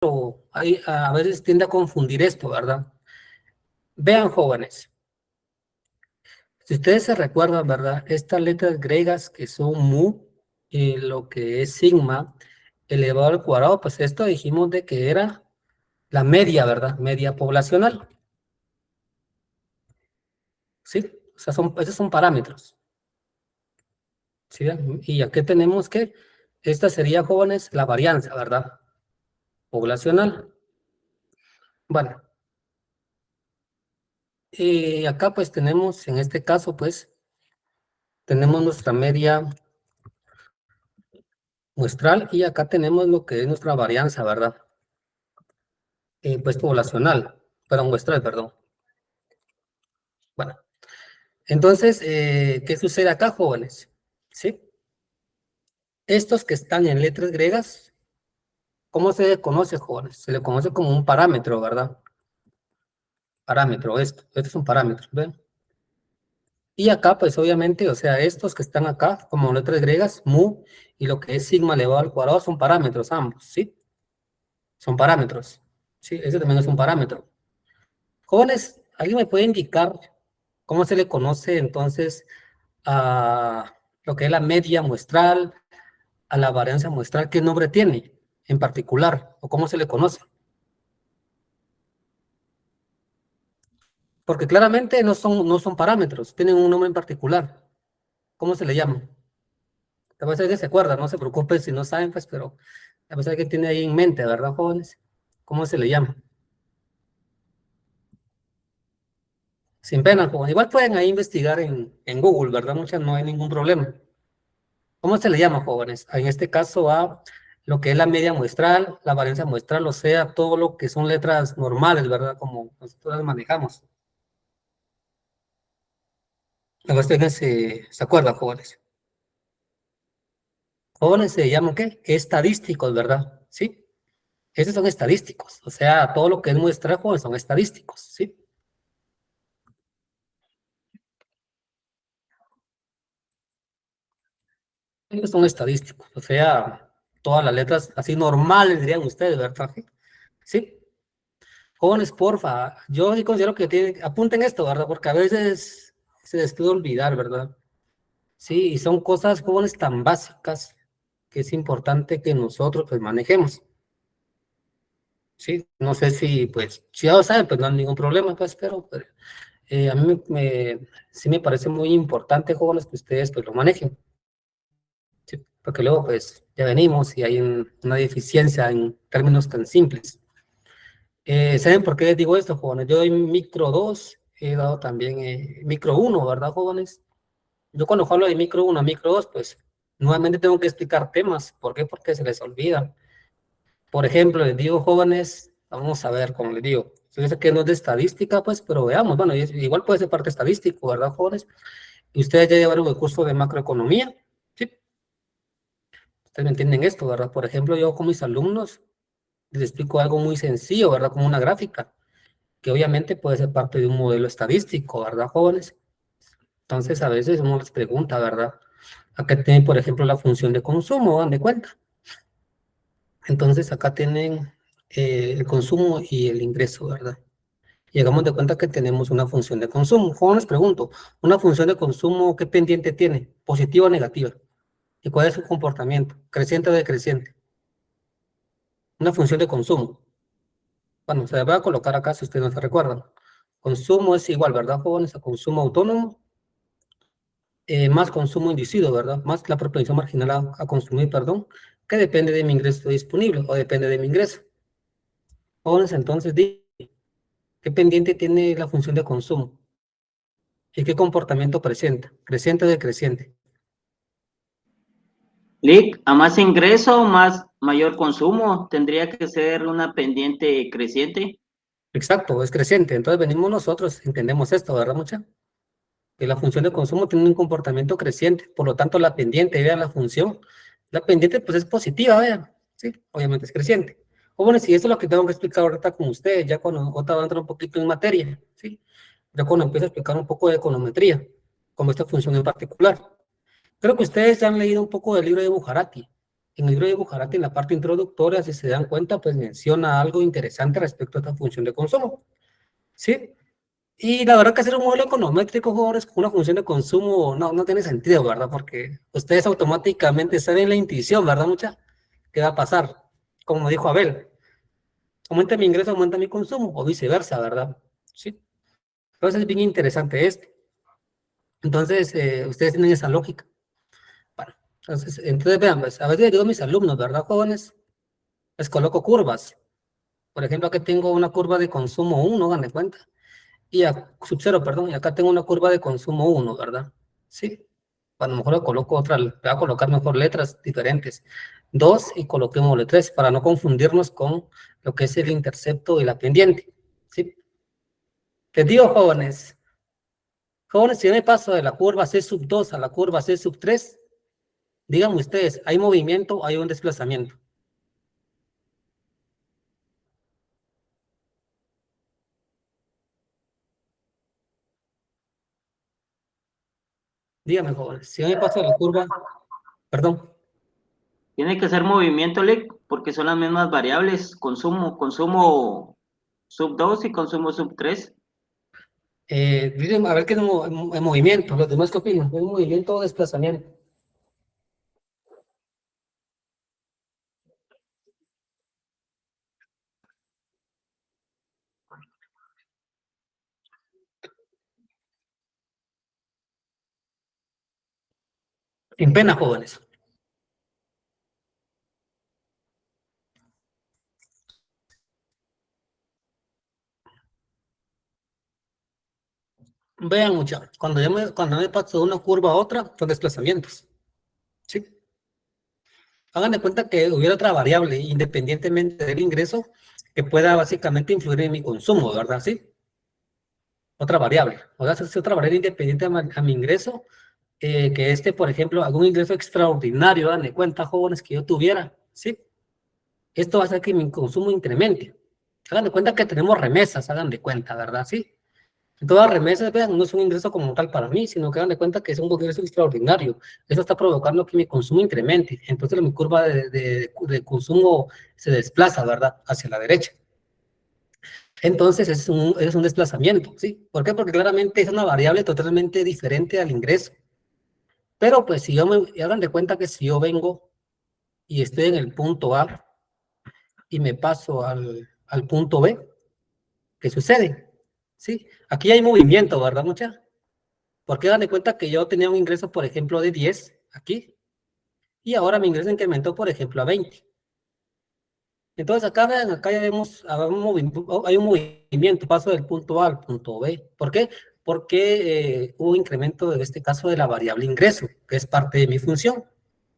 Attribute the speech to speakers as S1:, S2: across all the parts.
S1: a veces tiende a confundir esto, ¿verdad? Vean, jóvenes, si ustedes se recuerdan, ¿verdad? Estas letras griegas que son mu, lo que es sigma, elevado al cuadrado, pues esto dijimos de que era la media, ¿verdad? Media poblacional, ¿sí? O sea, esos son parámetros, ¿sí? Y aquí tenemos que, esta sería, jóvenes, la varianza, ¿verdad? Poblacional. Bueno, acá pues tenemos, en este caso, pues, tenemos nuestra media muestral y acá tenemos lo que es nuestra varianza, ¿verdad? Pues poblacional, perdón, muestral, perdón. Bueno, entonces, ¿qué sucede acá, jóvenes? ¿Sí? Estos que están en letras griegas, ¿cómo se le conoce, jóvenes? Se le conoce como un parámetro, ¿verdad? Parámetro, esto es un parámetro, ¿ven? Y acá, pues obviamente, o sea, estos que están acá, como letras griegas, mu, y lo que es sigma elevado al cuadrado, son parámetros ambos, ¿sí? Son parámetros, ¿sí? Ese también es un parámetro. Jóvenes, ¿alguien me puede indicar cómo se le conoce entonces a lo que es la media muestral, a la varianza muestral? ¿Qué nombre tiene en particular o cómo se le conoce? Porque claramente no son parámetros, tienen un nombre en particular. ¿Cómo se le llama? A veces alguien se acuerda, no se preocupen si no saben, pues, pero a veces alguien tiene ahí en mente, ¿verdad, jóvenes? ¿Cómo se le llama? Sin pena, jóvenes. Igual pueden ahí investigar en Google, ¿verdad? Muchas no hay ningún problema. ¿Cómo se le llama, jóvenes? En este caso a lo que es la media muestral, la varianza muestral, o sea, todo lo que son letras normales, ¿verdad? Como nosotros las manejamos. A ver si alguien se acuerda, jóvenes. Jóvenes se llaman, ¿qué? Estadísticos, ¿verdad? ¿Sí? Esos son estadísticos, o sea, todo lo que es muestra, jóvenes, son estadísticos, ¿sí? Ellos son estadísticos, o sea, todas las letras así normales, dirían ustedes, ¿verdad? Sí. Jóvenes, porfa, yo sí considero que apunten esto, ¿verdad? Porque a veces se les puede olvidar, ¿verdad? Sí, y son cosas, jóvenes, tan básicas que es importante que nosotros, pues, manejemos, ¿sí? No sé si, pues, si ya lo saben, pues no hay ningún problema, pues, pero pues, a mí sí me parece muy importante, jóvenes, que ustedes, pues, lo manejen, ¿sí? Porque luego, pues, ya venimos y hay una deficiencia en términos tan simples. ¿Saben por qué les digo esto, jóvenes? Yo doy micro 2, he dado también micro uno, ¿verdad, jóvenes? Yo cuando hablo de micro uno a micro 2, pues nuevamente tengo que explicar temas. ¿Por qué? Porque se les olvida. Por ejemplo, les digo, jóvenes, vamos a ver, como les digo, yo sé que no es de estadística, pues, pero veamos, bueno, igual puede ser parte estadístico, ¿verdad, jóvenes? Y ustedes ya llevaron el curso de macroeconomía, ¿sí? Ustedes me entienden esto, ¿verdad? Por ejemplo, yo con mis alumnos les explico algo muy sencillo, ¿verdad? Como una gráfica, que obviamente puede ser parte de un modelo estadístico, ¿verdad, jóvenes? Entonces, a veces uno les pregunta, ¿verdad? Acá tienen, por ejemplo, la función de consumo, dan de cuenta. Entonces, acá tienen el consumo y el ingreso, ¿verdad? Y hagamos de cuenta que tenemos una función de consumo. Jóvenes, pregunto, ¿una función de consumo qué pendiente tiene? ¿Positiva o negativa? ¿Y cuál es su comportamiento? ¿Creciente o decreciente? Una función de consumo. Bueno, se la voy a colocar acá si ustedes no se recuerdan. Consumo es igual, ¿verdad, jóvenes? A consumo autónomo más consumo inducido, ¿verdad? Más la propensión marginal a consumir, perdón, que depende de mi ingreso disponible o depende de mi ingreso. Jóvenes, entonces, ¿qué pendiente tiene la función de consumo? ¿Y qué comportamiento presenta? ¿Creciente o decreciente?
S2: Lick, a más ingreso, más mayor consumo, tendría que ser una pendiente creciente.
S1: Exacto, es creciente. Entonces venimos nosotros, entendemos esto, ¿verdad, mucha? Que la función de consumo tiene un comportamiento creciente, por lo tanto la pendiente, vean la función, la pendiente pues es positiva, vean, sí, obviamente es creciente. O bueno, si eso es lo que tengo que explicar ahorita con ustedes, ya cuando ahorita va a entrar un poquito en materia, sí, ya cuando empiezo a explicar un poco de econometría, como esta función en particular. Creo que ustedes ya han leído un poco del libro de Bujarati, En el libro de Bujarati, en la parte introductoria, si se dan cuenta, pues menciona algo interesante respecto a esta función de consumo, ¿sí? Y la verdad que hacer un modelo econométrico, jóvenes, con una función de consumo no tiene sentido, ¿verdad? Porque ustedes automáticamente saben la intuición, ¿verdad, mucha? ¿Qué va a pasar? Como dijo Abel, aumenta mi ingreso, aumenta mi consumo, o viceversa, ¿verdad? Sí. Entonces es bien interesante esto. Entonces, ustedes tienen esa lógica. Bueno, entonces vean, pues, a veces les digo a mis alumnos, ¿verdad, jóvenes? Les coloco curvas. Por ejemplo, aquí tengo una curva de consumo 1, hagan de cuenta. Y sub 0, perdón, y acá tengo una curva de consumo 1, ¿verdad? Sí. A lo mejor le coloco otra, le voy a colocar mejor letras diferentes. 2 y coloquémosle 3 para no confundirnos con lo que es el intercepto y la pendiente. ¿Sí? Les digo, jóvenes, si yo me paso de la curva C sub 2 a la curva C sub 3, díganme ustedes, ¿hay movimiento o hay un desplazamiento? Díganme, jóvenes, si yo me paso de la curva, perdón,
S2: Tiene que ser movimiento, Lick, porque son las mismas variables, consumo sub 2 y consumo sub 3.
S1: díganme, a ver qué es el movimiento, los demás qué opinan, ¿es movimiento o desplazamiento? Sin pena, jóvenes. Vean, muchachos, cuando me paso de una curva a otra, son desplazamientos. ¿Sí? Hagan de cuenta que hubiera otra variable, independientemente del ingreso, que pueda básicamente influir en mi consumo, ¿verdad? ¿Sí? Otra variable. O sea, es otra variable independiente a mi ingreso, que por ejemplo, algún ingreso extraordinario, hagan de cuenta, jóvenes, que yo tuviera, ¿sí? Esto va a hacer que mi consumo incremente. Hagan de cuenta que tenemos remesas, hagan de cuenta, ¿verdad? ¿Sí? Todas remesas, vean, no es un ingreso como tal para mí, sino que hagan de cuenta que es un ingreso extraordinario. Eso está provocando que mi consumo incremente. Entonces mi curva de consumo se desplaza, ¿verdad? Hacia la derecha. Entonces es un desplazamiento, ¿sí? ¿Por qué? Porque claramente es una variable totalmente diferente al ingreso. Pero pues si hagan de cuenta que si yo vengo y estoy en el punto A y me paso al punto B, ¿qué sucede? ¿Sí? Aquí hay movimiento, ¿verdad, mucha? Porque hagan de cuenta que yo tenía un ingreso, por ejemplo, de 10 aquí, y ahora mi ingreso incrementó, por ejemplo, a 20. Entonces acá, vean, acá ya vemos, hay un movimiento, paso del punto A al punto B. ¿Por qué? Porque hubo incremento, en este caso, de la variable ingreso, que es parte de mi función.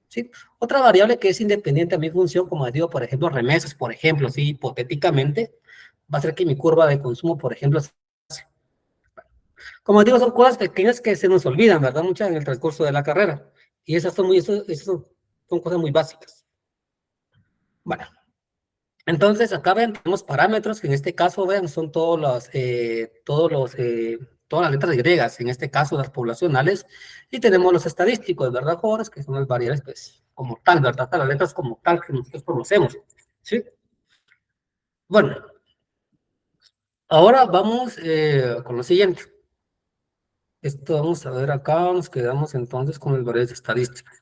S1: ¿Sí? Otra variable que es independiente a mi función, como les digo, por ejemplo, remesas, por ejemplo, sí, hipotéticamente, va a ser que mi curva de consumo, por ejemplo, como digo, son cosas pequeñas que se nos olvidan, ¿verdad? Muchas en el transcurso de la carrera. Y esas son cosas muy básicas. Bueno, entonces acá ven, tenemos parámetros que en este caso, vean, son todas las letras griegas, en este caso las poblacionales, y tenemos los estadísticos, ¿verdad, jóvenes? Que son las variables, pues, como tal, ¿verdad? Las letras como tal que nosotros conocemos, ¿sí? Bueno, ahora vamos con lo siguiente. Esto vamos a ver acá, nos quedamos entonces con las variables estadísticas.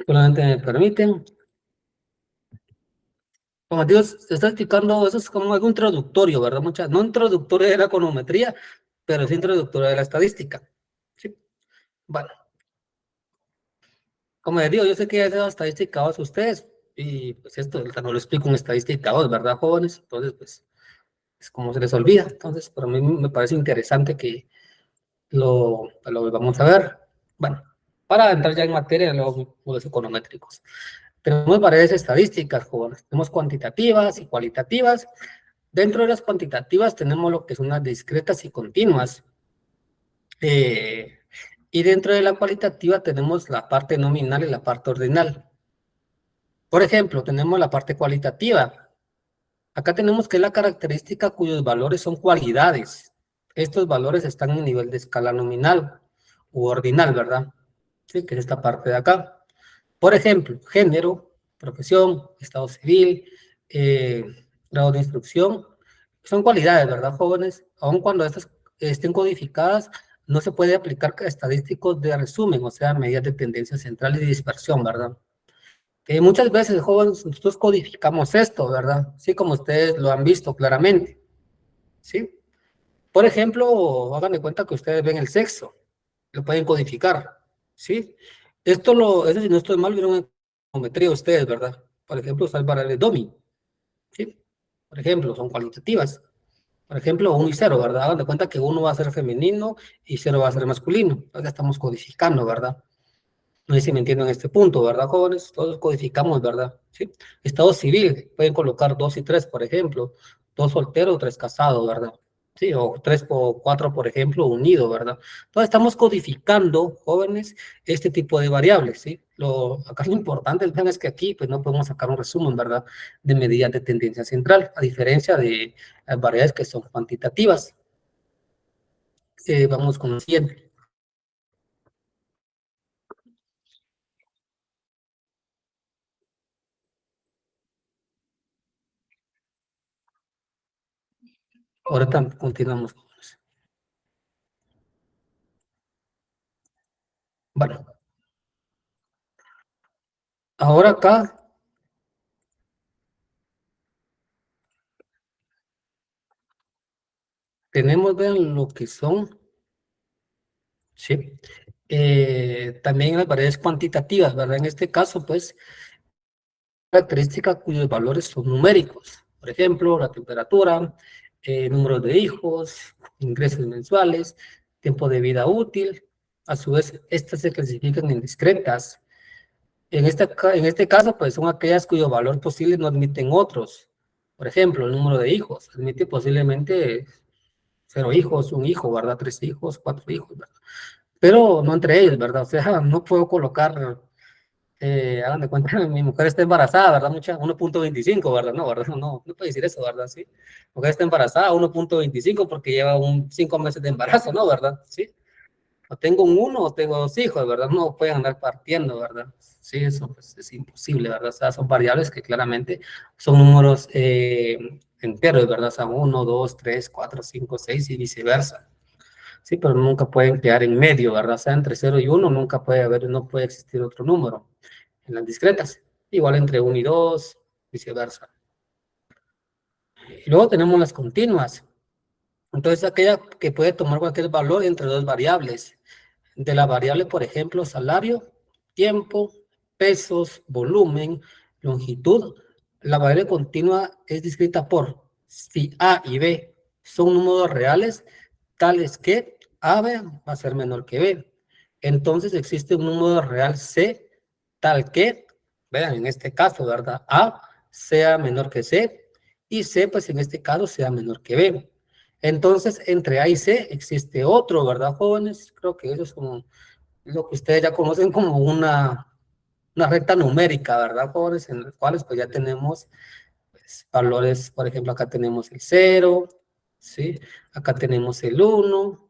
S1: Solamente me permiten. Como Dios, se está explicando, eso es como algo introductorio, ¿verdad? No introductorio de la econometría, pero es introductorio de la estadística. ¿Sí? Bueno, como les digo, yo sé que ya he dado estadística 2 a ustedes, y pues esto ahorita no lo explico en estadística 2, ¿verdad, jóvenes? Entonces, pues, es como se les olvida. Entonces, para mí me parece interesante que lo vamos a ver. Bueno, para entrar ya en materia de los modelos econométricos. Tenemos varias estadísticas, jóvenes. Tenemos cuantitativas y cualitativas. Dentro de las cuantitativas tenemos lo que son las discretas y continuas. Y dentro de la cualitativa tenemos la parte nominal y la parte ordinal. Por ejemplo, tenemos la parte cualitativa. Acá tenemos que es la característica cuyos valores son cualidades. Estos valores están en nivel de escala nominal. u ordinal, ¿verdad? Sí, que es esta parte de acá. Por ejemplo, género, profesión, estado civil, eh, grado de instrucción, son cualidades, ¿verdad, jóvenes? Aun cuando estas estén codificadas, no se puede aplicar estadísticos de resumen, o sea, medidas de tendencia central y de dispersión, ¿verdad? Muchas veces, jóvenes, nosotros codificamos esto, ¿verdad? Sí, como ustedes lo han visto claramente, ¿sí? Por ejemplo, hagan de cuenta que ustedes ven el sexo, lo pueden codificar, ¿sí? Eso si no estoy mal, vieron en geometría ustedes, ¿verdad? Por ejemplo, usar variables Domi, ¿sí? Por ejemplo, son cualitativas. Por ejemplo, 1 y 0, ¿verdad? Hagan de cuenta que 1 va a ser femenino y 0 va a ser masculino. Entonces estamos codificando, ¿verdad? No sé si me entienden en este punto, ¿verdad, jóvenes? Todos codificamos, ¿verdad? ¿Sí? Estado civil, pueden colocar 2 y 3, por ejemplo. 2 solteros, 3 casados, ¿verdad? Sí, o 3 o 4, por ejemplo, unido, ¿verdad? Entonces estamos codificando, jóvenes, este tipo de variables, ¿sí? Acá lo importante es que aquí, pues no podemos sacar un resumen, ¿verdad? De medidas de tendencia central, a diferencia de las variables que son cuantitativas. Vamos con lo siguiente. Ahora continuamos. Bueno, ahora acá tenemos, vean, lo que son, ¿sí? También las variables cuantitativas, ¿verdad? En este caso, pues, características cuyos valores son numéricos. Por ejemplo, la temperatura, número de hijos, ingresos mensuales, tiempo de vida útil. A su vez, estas se clasifican en discretas. En este caso, pues, son aquellas cuyo valor posible no admiten otros. Por ejemplo, el número de hijos admite posiblemente 0 hijos, un hijo, ¿verdad? 3 hijos, 4 hijos, ¿verdad? Pero no entre ellos, ¿verdad? O sea, no puedo colocar, hagan de cuenta, mi mujer está embarazada, ¿verdad? 1.25, ¿verdad? No, ¿verdad? No puede decir eso, ¿verdad? Sí. Mi mujer está embarazada, 1.25 porque lleva 5 meses de embarazo, ¿no? ¿Verdad? Sí. O tengo un uno o tengo 2 hijos, ¿verdad? No pueden andar partiendo, ¿verdad? Sí, eso pues, es imposible, ¿verdad? O sea, son variables que claramente son números enteros, ¿verdad? O sea, 1, 2, 3, 4, 5, 6 y viceversa. Sí, pero nunca pueden quedar en medio, ¿verdad? O sea, entre 0 y 1 nunca puede haber, no puede existir otro número en las discretas. Igual entre 1 y 2, viceversa. Y luego tenemos las continuas. Entonces, aquella que puede tomar cualquier valor entre dos variables. De la variable, por ejemplo, salario, tiempo, pesos, volumen, longitud. La variable continua es descrita por si A y B son números reales, tales que AB va a ser menor que B. Entonces existe un número real C, tal que, vean, en este caso, ¿verdad? A sea menor que C y C, pues en este caso, sea menor que B. Entonces, entre A y C existe otro, ¿verdad, jóvenes? Creo que eso es como lo que ustedes ya conocen como una recta numérica, ¿verdad, jóvenes? En las cuales pues ya tenemos pues, valores, por ejemplo, acá tenemos el 0, ¿sí? Acá tenemos el 1,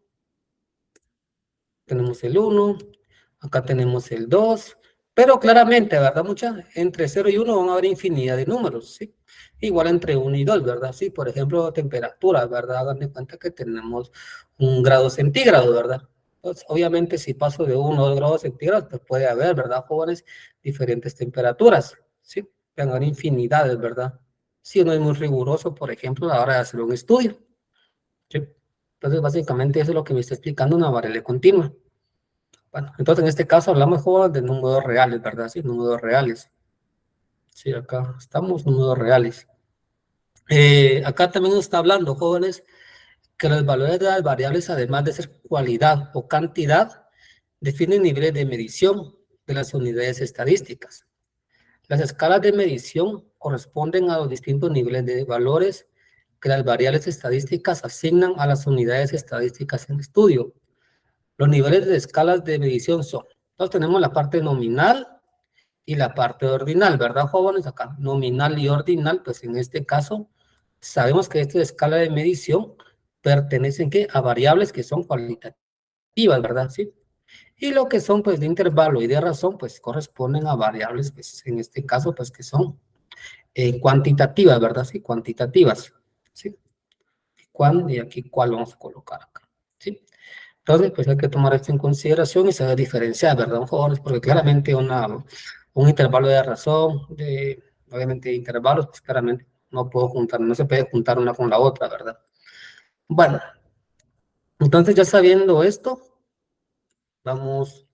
S1: acá tenemos el 2, pero claramente, ¿verdad? Entre 0 y 1 van a haber infinidad de números, ¿sí? Igual entre 1 y 2, ¿verdad? Sí, por ejemplo, temperatura, ¿verdad? Hagan de cuenta que tenemos 1 grado centígrado, ¿verdad? Entonces, obviamente, si paso de 1 a 2 grados centígrados, pues puede haber, ¿verdad, jóvenes? Diferentes temperaturas, ¿sí? Pueden haber infinidades, ¿verdad? Si uno es muy riguroso, por ejemplo, a la hora de hacer un estudio, ¿sí? Entonces, básicamente, eso es lo que me está explicando una variable continua. Bueno, entonces en este caso hablamos jóvenes de números reales, ¿verdad? Sí, números reales. Sí, acá estamos, números reales. Acá también nos está hablando, jóvenes, que los valores de las variables, además de ser cualidad o cantidad, definen niveles de medición de las unidades estadísticas. Las escalas de medición corresponden a los distintos niveles de valores que las variables estadísticas asignan a las unidades estadísticas en estudio. Los niveles de escalas de medición son, entonces tenemos la parte nominal y la parte ordinal, ¿verdad, jóvenes? Acá, nominal y ordinal, pues en este caso, sabemos que esta escala de medición pertenecen ¿qué? A variables que son cualitativas, ¿verdad? ¿Sí? Y lo que son, pues, de intervalo y de razón, pues, corresponden a variables, pues, en este caso, pues, que son cuantitativas, ¿verdad? Sí, cuantitativas, ¿sí? Y aquí, ¿cuál vamos a colocar acá? ¿Sí? Entonces, pues, hay que tomar esto en consideración y saber diferenciar, ¿verdad, jóvenes? Porque claramente un intervalo de razón, obviamente, intervalos, pues, claramente no puedo juntar, no se puede juntar una con la otra, ¿verdad? Bueno, entonces, ya sabiendo esto, vamos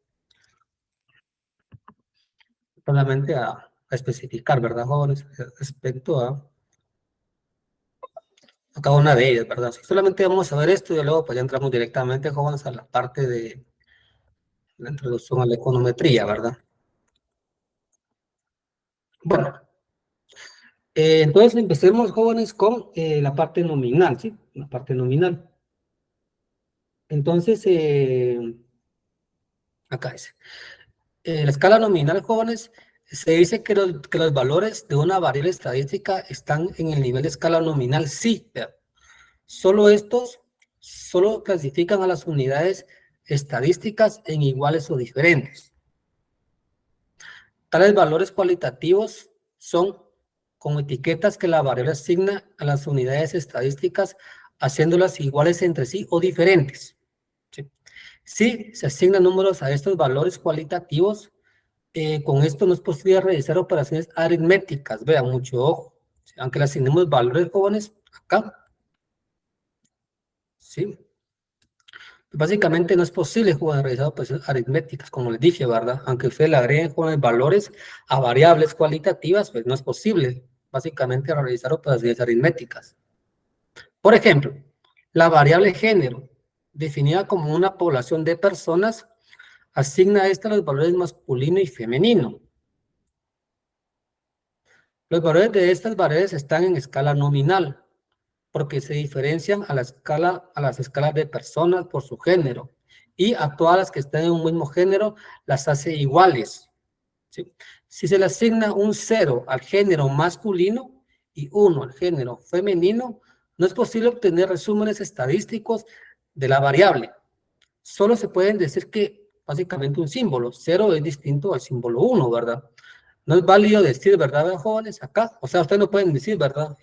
S1: solamente a especificar, ¿verdad, jóvenes? Respecto a cada una de ellas, ¿verdad? Sí, solamente vamos a ver esto y luego pues ya entramos directamente, jóvenes, a la parte de la introducción a la econometría, ¿verdad? Bueno, entonces empecemos, jóvenes, con la parte nominal, ¿sí? La parte nominal. Entonces, acá es. La escala nominal, jóvenes, se dice que los valores de una variable estadística están en el nivel de escala nominal, sí, pero solo estos solo clasifican a las unidades estadísticas en iguales o diferentes. Tales valores cualitativos son con etiquetas que la variable asigna a las unidades estadísticas, haciéndolas iguales entre sí o diferentes. ¿Sí? Si se asignan números a estos valores cualitativos, con esto no es posible realizar operaciones aritméticas. Vean, mucho ojo. ¿Sí? Aunque le asignemos valores jóvenes acá, ¿sí? Básicamente no es posible realizar operaciones aritméticas, como les dije, ¿verdad? Aunque usted le agreguen jóvenes valores a variables cualitativas, pues no es posible, básicamente, realizar operaciones aritméticas. Por ejemplo, la variable género, definida como una población de personas, asigna a esta los valores masculino y femenino. Los valores de estas variables están en escala nominal, porque se diferencian a las escalas de personas por su género, y a todas las que están en un mismo género las hace iguales. ¿Sí? Si se le asigna un 0 al género masculino y 1 al género femenino, no es posible obtener resúmenes estadísticos de la variable. Solo se pueden decir que básicamente un símbolo, 0 es distinto al símbolo 1, ¿verdad? No es válido decir, ¿verdad, jóvenes? Acá, o sea, ustedes no pueden decir, ¿verdad?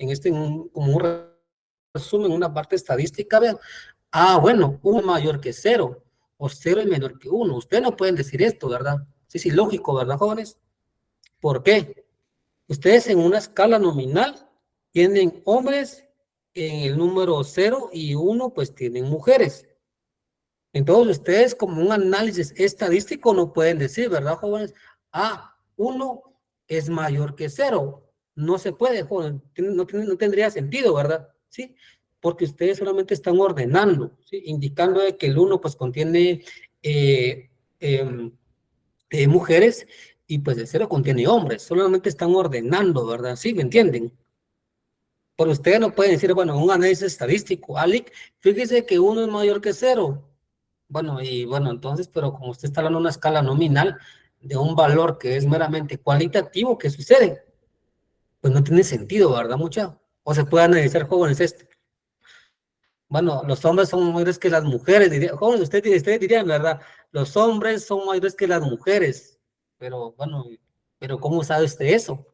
S1: Como un resumen, una parte estadística, vean, bueno, 1 es mayor que 0, o 0 es menor que 1. Ustedes no pueden decir esto, ¿verdad? Sí, sí, lógico, ¿verdad, jóvenes? ¿Por qué? Ustedes en una escala nominal tienen hombres en el número 0 y 1 pues tienen mujeres. Entonces ustedes como un análisis estadístico no pueden decir, ¿verdad, jóvenes? 1 es mayor que 0. No se puede, jóvenes. No tendría sentido, ¿verdad? ¿Sí? Porque ustedes solamente están ordenando, ¿sí? Indicando de que el 1 pues contiene eh, em, mujeres y pues el 0 contiene hombres. Solamente están ordenando, ¿verdad? ¿Sí? ¿Me entienden? Pero ustedes no pueden decir, bueno, un análisis estadístico, Alec, fíjese que 1 es mayor que 0. Bueno, y bueno, entonces, pero como usted está hablando de una escala nominal de un valor que es meramente cualitativo, ¿qué sucede? Pues no tiene sentido, ¿verdad, mucha? O se puede analizar, jóvenes, esto. Bueno, los hombres son mayores que las mujeres, jóvenes, ustedes dirían, ¿verdad? Los hombres son mayores que las mujeres. Pero bueno, pero ¿cómo sabe usted eso?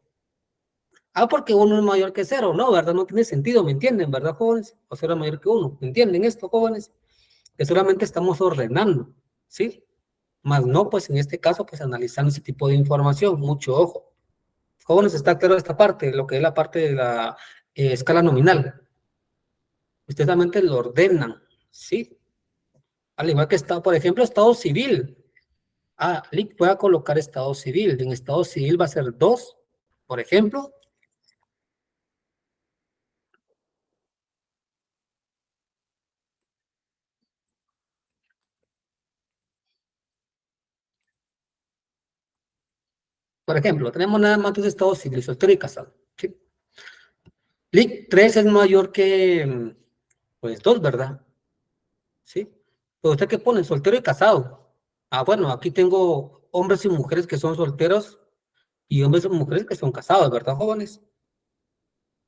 S1: Porque 1 es mayor que 0, no, ¿verdad? No tiene sentido, ¿me entienden, verdad, jóvenes? O 0 es mayor que 1, ¿me entienden esto, jóvenes? Que solamente estamos ordenando, ¿sí? Más no, pues en este caso, pues analizando ese tipo de información, mucho ojo. Jóvenes, está claro esta parte, lo que es la parte de la escala nominal. Ustedes solamente lo ordenan, ¿sí? Al igual que está, por ejemplo, estado civil. Lick, voy a colocar estado civil. En estado civil va a ser 2, por ejemplo. Por ejemplo, tenemos nada más dos estados civiles, soltero y casado. ¿Sí? Lick, 3 es mayor que, pues, 2, ¿verdad? ¿Sí? Pero usted qué pone, soltero y casado. Bueno, aquí tengo hombres y mujeres que son solteros y hombres y mujeres que son casados, ¿verdad, jóvenes?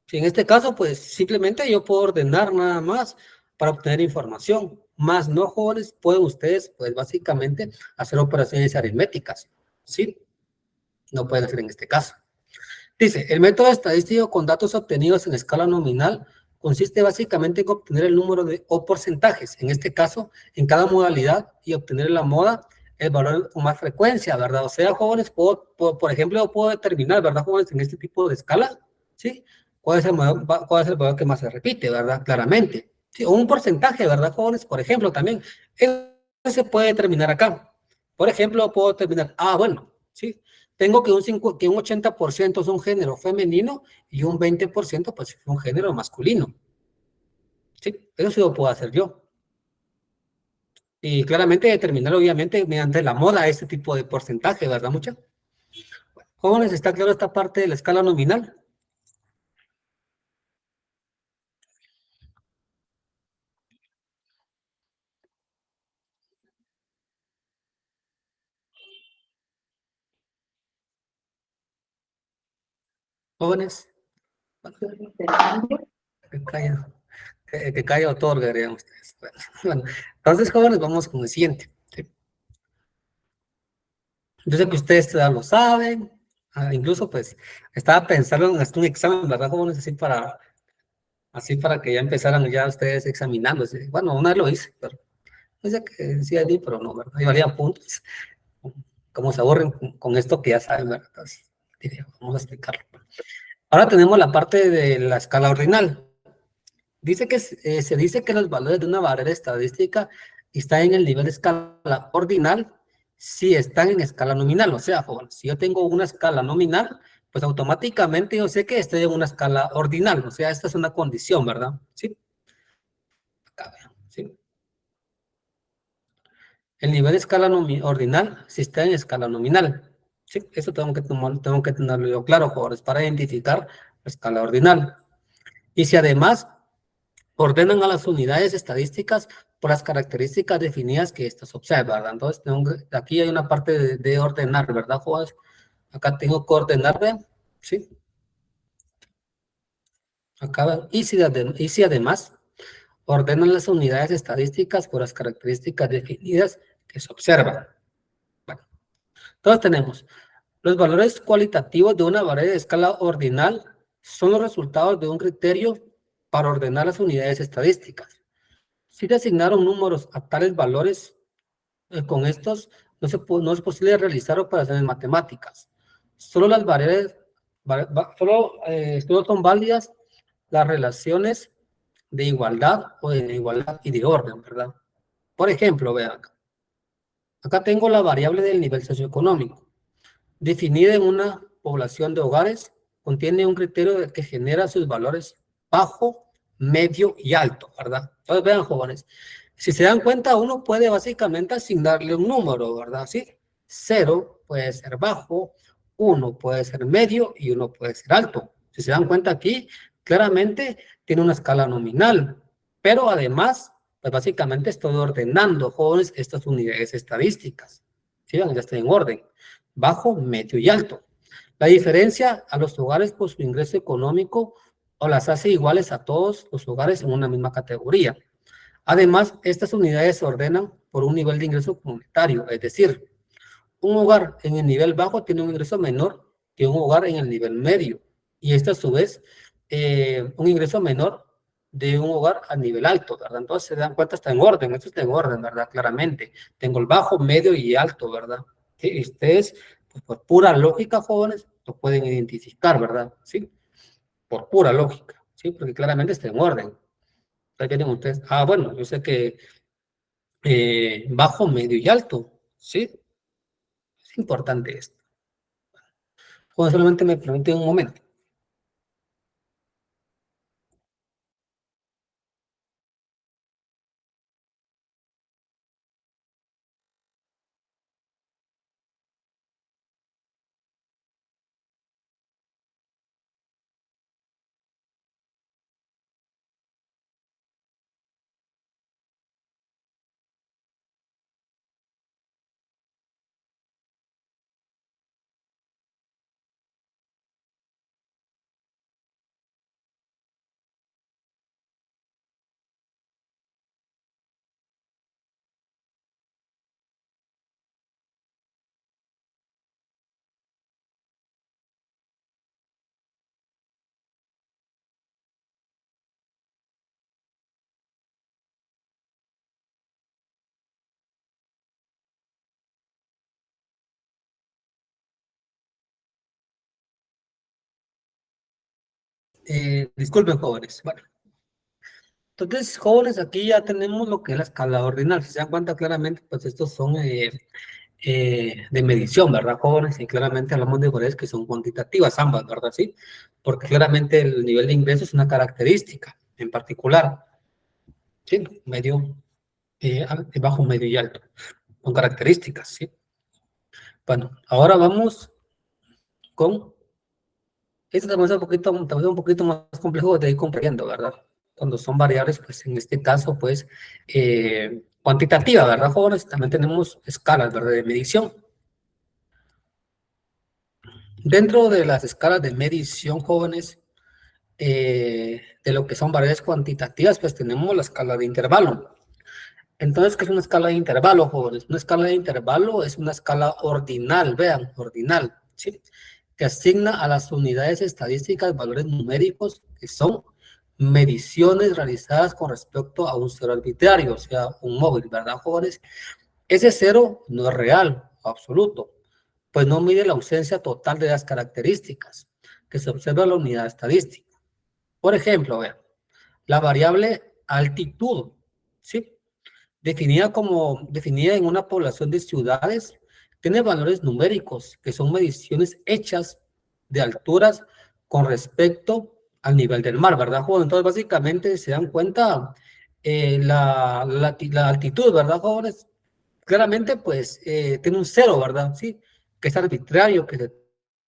S1: Sí, en este caso, pues simplemente yo puedo ordenar nada más para obtener información. Más no, jóvenes, pueden ustedes, pues básicamente, hacer operaciones aritméticas, ¿sí? No pueden hacer en este caso. Dice, el método estadístico con datos obtenidos en escala nominal consiste básicamente en obtener el número de o porcentajes, en este caso, en cada modalidad y obtener en la moda el valor con más frecuencia, ¿verdad? O sea, jóvenes, por ejemplo, puedo determinar, ¿verdad, jóvenes, en este tipo de escala, ¿sí? Cuál es el valor que más se repite, ¿verdad? Claramente. ¿Sí? O un porcentaje, ¿verdad, jóvenes? Por ejemplo, también, eso se puede determinar acá. Por ejemplo, puedo determinar, bueno, ¿sí? Tengo que un 80% es un género femenino y un 20% pues es un género masculino. ¿Sí? Eso sí lo puedo hacer yo. Y claramente determinar obviamente mediante la moda este tipo de porcentaje, ¿verdad, mucha? Jóvenes, ¿está claro esta parte de la escala nominal? Jóvenes, que calla, que calla otorga, dirían ustedes. Bueno, entonces, jóvenes, vamos con el siguiente. ¿Sí? Yo sé que ustedes ya lo saben, incluso pues estaba pensando en hacer un examen, ¿verdad, jóvenes? Así para que ya empezaran ya ustedes examinándose. Bueno, una vez lo hice, pero pensé que decía allí, pero no, ¿verdad? Y valía puntos. Como se aburren con esto que ya saben, ¿verdad? Entonces, dije, vamos a explicarlo. Ahora tenemos la parte de la escala ordinal. Dice que se dice que los valores de una barrera estadística están en el nivel de escala ordinal si están en escala nominal. O sea, jóvenes, si yo tengo una escala nominal, pues automáticamente yo sé que estoy en una escala ordinal. O sea, esta es una condición, ¿verdad? Sí. Acá, ¿sí? El nivel de escala ordinal si está en escala nominal. Sí, eso tengo que tenerlo yo claro, jóvenes, para identificar la escala ordinal. Y si además ordenan a las unidades estadísticas por las características definidas que éstas observan, ¿verdad? Entonces, aquí hay una parte de ordenar, ¿verdad, jóvenes? Acá tengo que ordenar, ¿vean? ¿Sí? Acá, y si además ordenan las unidades estadísticas por las características definidas que se observan. Bueno, entonces tenemos los valores cualitativos de una variable de escala ordinal son los resultados de un criterio para ordenar las unidades estadísticas. Si se asignaron números a tales valores, con estos no es posible realizar operaciones matemáticas. Solo las variables, solo son válidas las relaciones de igualdad o de inigualdad y de orden, ¿verdad? Por ejemplo, vean, acá tengo la variable del nivel socioeconómico. Definida en una población de hogares, contiene un criterio que genera sus valores bajo, medio y alto, ¿verdad? Entonces vean, jóvenes, si se dan cuenta, uno puede básicamente asignarle un número, ¿verdad? ¿Sí? 0 puede ser bajo, 1 puede ser medio y 1 puede ser alto. Si se dan cuenta aquí, claramente tiene una escala nominal, pero además, pues básicamente estoy ordenando, jóvenes, estas unidades estadísticas. ¿Sí? Ya está en orden bajo, medio y alto. La diferencia a los hogares por su ingreso económico o las hace iguales a todos los hogares en una misma categoría. Además, estas unidades se ordenan por un nivel de ingreso comunitario, es decir, un hogar en el nivel bajo tiene un ingreso menor que un hogar en el nivel medio, y este a su vez un ingreso menor de un hogar a nivel alto, ¿verdad? Entonces se dan cuenta, está en orden, esto está en orden, ¿verdad? Claramente. Tengo el bajo, medio y alto, ¿verdad? Y ustedes, pues por pura lógica, jóvenes, lo pueden identificar, ¿verdad? Sí, por pura lógica, ¿sí? Porque claramente está en orden. Ahí tienen ustedes, bueno, yo sé que bajo, medio y alto, ¿sí? Es importante esto. Joder, solamente me permite un momento. Disculpen, jóvenes. Bueno, entonces, jóvenes, aquí ya tenemos lo que es la escala ordinal. Si se dan cuenta claramente, pues estos son de medición, ¿verdad, jóvenes? Y claramente hablamos de variables que son cuantitativas ambas, ¿verdad? Sí, porque claramente el nivel de ingreso es una característica en particular, ¿sí? Medio, bajo, medio y alto. Son características, ¿sí? Bueno, ahora vamos con... Esto también es un poquito más complejo de ir comprendiendo, ¿verdad? Cuando son variables, pues en este caso, pues, cuantitativa, ¿verdad, jóvenes? También tenemos escalas, ¿verdad? De medición. Dentro de las escalas de medición, jóvenes, de lo que son variables cuantitativas, pues tenemos la escala de intervalo. Entonces, ¿qué es una escala de intervalo, jóvenes? Una escala de intervalo es una escala ordinal, vean, ordinal, ¿sí? Que asigna a las unidades estadísticas valores numéricos que son mediciones realizadas con respecto a un cero arbitrario, o sea, un móvil, ¿verdad, jóvenes? Ese cero no es real, absoluto, pues no mide la ausencia total de las características que se observa en la unidad estadística. Por ejemplo, vean, la variable altitud, ¿sí? Definida en una población de ciudades, tiene valores numéricos, que son mediciones hechas de alturas con respecto al nivel del mar, ¿verdad, jóvenes? Entonces, básicamente, se dan cuenta la altitud, ¿verdad, jóvenes? Claramente, pues, tiene un cero, ¿verdad? Sí, que es arbitrario, que se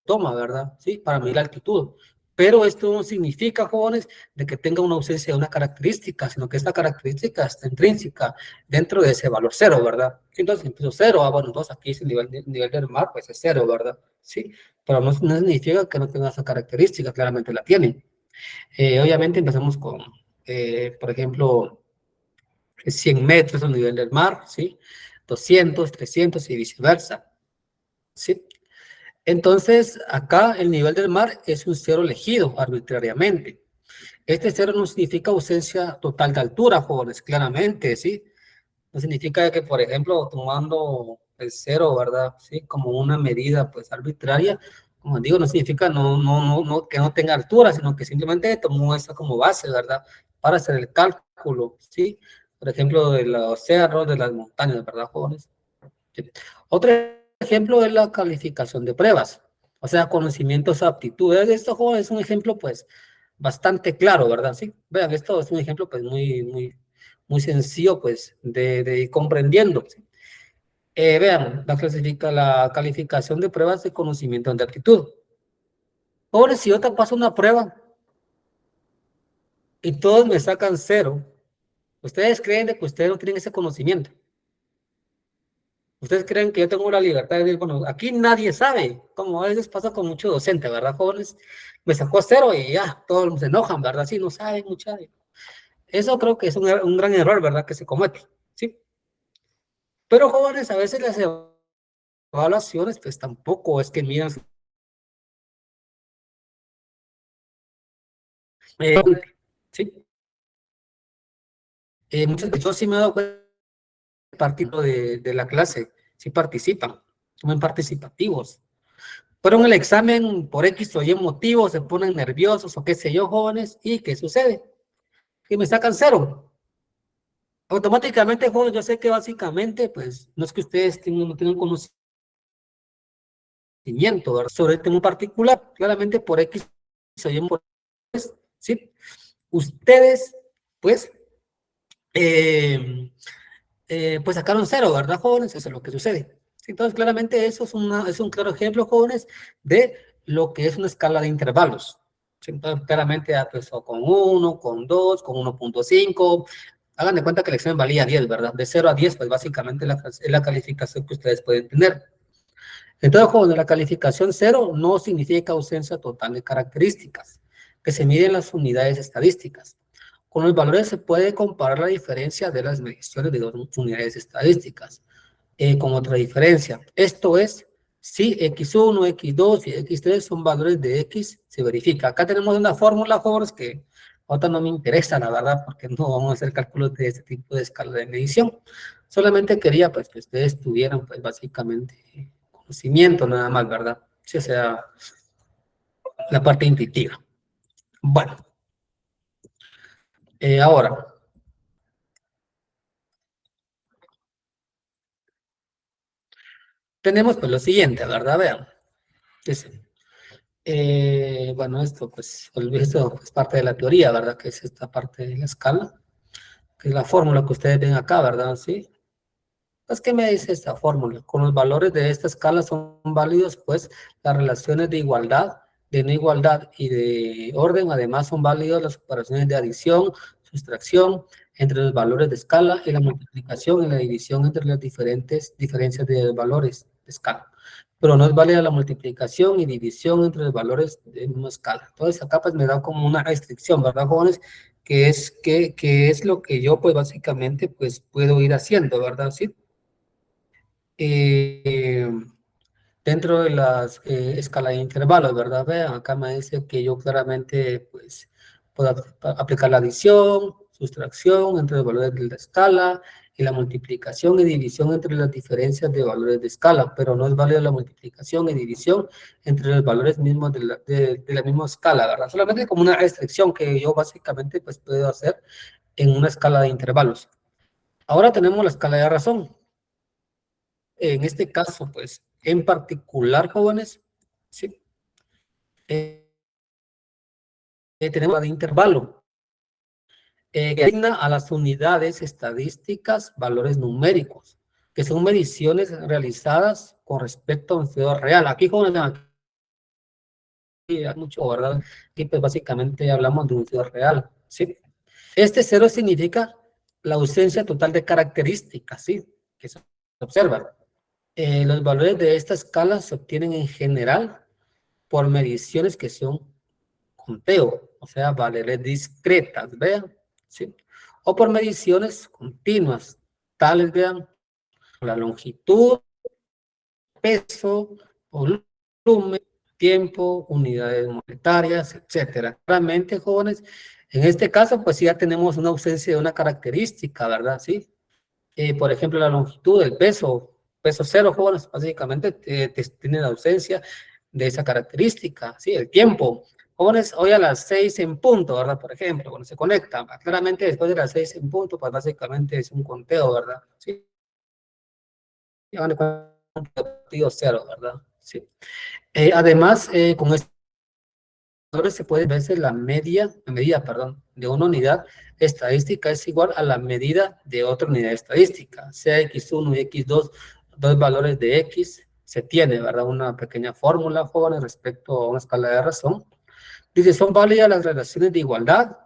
S1: toma, ¿verdad? Sí, para medir la altitud. Pero esto no significa, jóvenes, de que tenga una ausencia de una característica, sino que esta característica está intrínseca dentro de ese valor cero, ¿verdad? Sí, entonces, empiezo cero, bueno, entonces aquí es el nivel del mar, pues es cero, ¿verdad? Sí, pero no significa que no tenga esa característica, claramente la tiene. Obviamente empezamos con, por ejemplo, 100 metros el nivel del mar, ¿sí? 200, 300 y viceversa, ¿sí? Entonces, acá el nivel del mar es un cero elegido arbitrariamente. Este cero no significa ausencia total de altura, jóvenes, claramente, ¿sí? No significa que, por ejemplo, tomando el cero, ¿verdad? Sí, como una medida, pues, arbitraria, como digo, no significa que no tenga altura, sino que simplemente tomó esa como base, ¿verdad? Para hacer el cálculo, ¿sí? Por ejemplo, de los cerros, de las montañas, ¿verdad, jóvenes? Sí. Otro ejemplo es la calificación de pruebas, o sea, conocimientos, aptitudes. Esto, jóvenes, es un ejemplo, pues, bastante claro, ¿verdad? Sí, vean, esto es un ejemplo, pues, muy sencillo, pues, de ir comprendiendo, ¿sí? Vean, la calificación de pruebas de conocimiento de aptitud. Jóvenes, si yo te paso una prueba y todos me sacan cero, ustedes creen de que ustedes no tienen ese conocimiento. Ustedes creen que yo tengo la libertad de decir, bueno, aquí nadie sabe, como a veces pasa con muchos docentes, ¿verdad, jóvenes? Me sacó cero y ya, todos se enojan, ¿verdad? Sí, no saben mucho. Eso creo que es un gran error, ¿verdad? Que se comete, ¿sí? Pero jóvenes, a veces las evaluaciones, pues tampoco es que miran, eh, ¿sí? Yo sí me he dado cuenta partido de la clase, sí participan, son muy participativos. Pero en el examen, por X o Y motivo, se ponen nerviosos o qué sé yo, jóvenes, ¿y qué sucede? Que me sacan cero. Automáticamente, jóvenes, yo sé que básicamente, pues, no es que ustedes no tengan conocimiento, ¿verdad? Sobre el tema particular, claramente por X o Y motivo, ¿sí? Ustedes, pues, eh, pues sacaron cero, ¿verdad, jóvenes? Eso es lo que sucede. Entonces, claramente eso es un claro ejemplo, jóvenes, de lo que es una escala de intervalos. Entonces, claramente, pues, o con 1, con 2, con 1.5. Hagan de cuenta que el examen valía 10, ¿verdad? De 0 a 10, pues básicamente es la calificación que ustedes pueden tener. Entonces, jóvenes, la calificación 0 no significa ausencia total de características, que se miden las unidades estadísticas. Con los valores se puede comparar la diferencia de las mediciones de dos unidades estadísticas, con otra diferencia. Esto es, si X1, X2 y X3 son valores de X, se verifica. Acá tenemos una fórmula, jóvenes, que ahorita no me interesa, la verdad, porque no vamos a hacer cálculos de este tipo de escala de medición. Solamente quería, pues, que ustedes tuvieran, pues, básicamente, conocimiento nada más, ¿verdad? Sí, o sea, la parte intuitiva. Bueno, ahora tenemos pues lo siguiente, ¿verdad? Vean. Dice, bueno, esto pues, esto es parte de la teoría, ¿verdad? Que es esta parte de la escala, que es la fórmula que ustedes ven acá, ¿verdad? Sí. Pues, ¿qué me dice esta fórmula? Con los valores de esta escala son válidos, pues, las relaciones de igualdad, de no igualdad y de orden. Además, son válidas las operaciones de adición, sustracción entre los valores de escala y la multiplicación y la división entre las diferentes diferencias de valores de escala. Pero no es válida la multiplicación y división entre los valores de misma escala. Entonces, acá pues me da como una restricción, ¿verdad, jóvenes? Que es lo que yo, pues, básicamente, pues, puedo ir haciendo, ¿verdad? Sí. eh, dentro de las escalas de intervalos, ¿verdad? Vean, acá me dice que yo claramente pues, puedo aplicar la adición, sustracción entre los valores de la escala y la multiplicación y división entre las diferencias de valores de escala, pero no es válida la multiplicación y división entre los valores mismos de la misma escala, ¿verdad? Solamente como una restricción que yo básicamente pues, puedo hacer en una escala de intervalos. Ahora tenemos la escala de razón. En este caso, pues, en particular, jóvenes, ¿sí? Tenemos la de intervalo, que asigna a las unidades estadísticas valores numéricos, que son mediciones realizadas con respecto a un feo real. Aquí, jóvenes, aquí hay mucho, ¿verdad? Aquí, pues, básicamente hablamos de un feo real, ¿sí? Este cero significa la ausencia total de características, ¿sí? Que se observa. Los valores de esta escala se obtienen en general por mediciones que son conteo, o sea, valores discretas, vean, ¿sí? O por mediciones continuas, tales, vean, la longitud, peso, volumen, tiempo, unidades monetarias, etcétera. Realmente, jóvenes, en este caso, pues ya tenemos una ausencia de una característica, ¿verdad? Sí. Por ejemplo, la longitud, el peso, peso cero, jóvenes, básicamente tiene la ausencia de esa característica, ¿sí? El tiempo. Jóvenes, hoy a las 6 en punto, ¿verdad? Por ejemplo, cuando se conectan, claramente después de las 6 en punto, pues básicamente es un conteo, ¿verdad? Sí, ya van a un partido cero, ¿verdad? Sí. Además, con este ahora se puede ver la medida, perdón, de una unidad estadística es igual a la medida de otra unidad estadística, sea x1 y x2, dos valores de x, se tiene, ¿verdad? Una pequeña fórmula, jóvenes, respecto a una escala de razón. Dice, son válidas las relaciones de igualdad,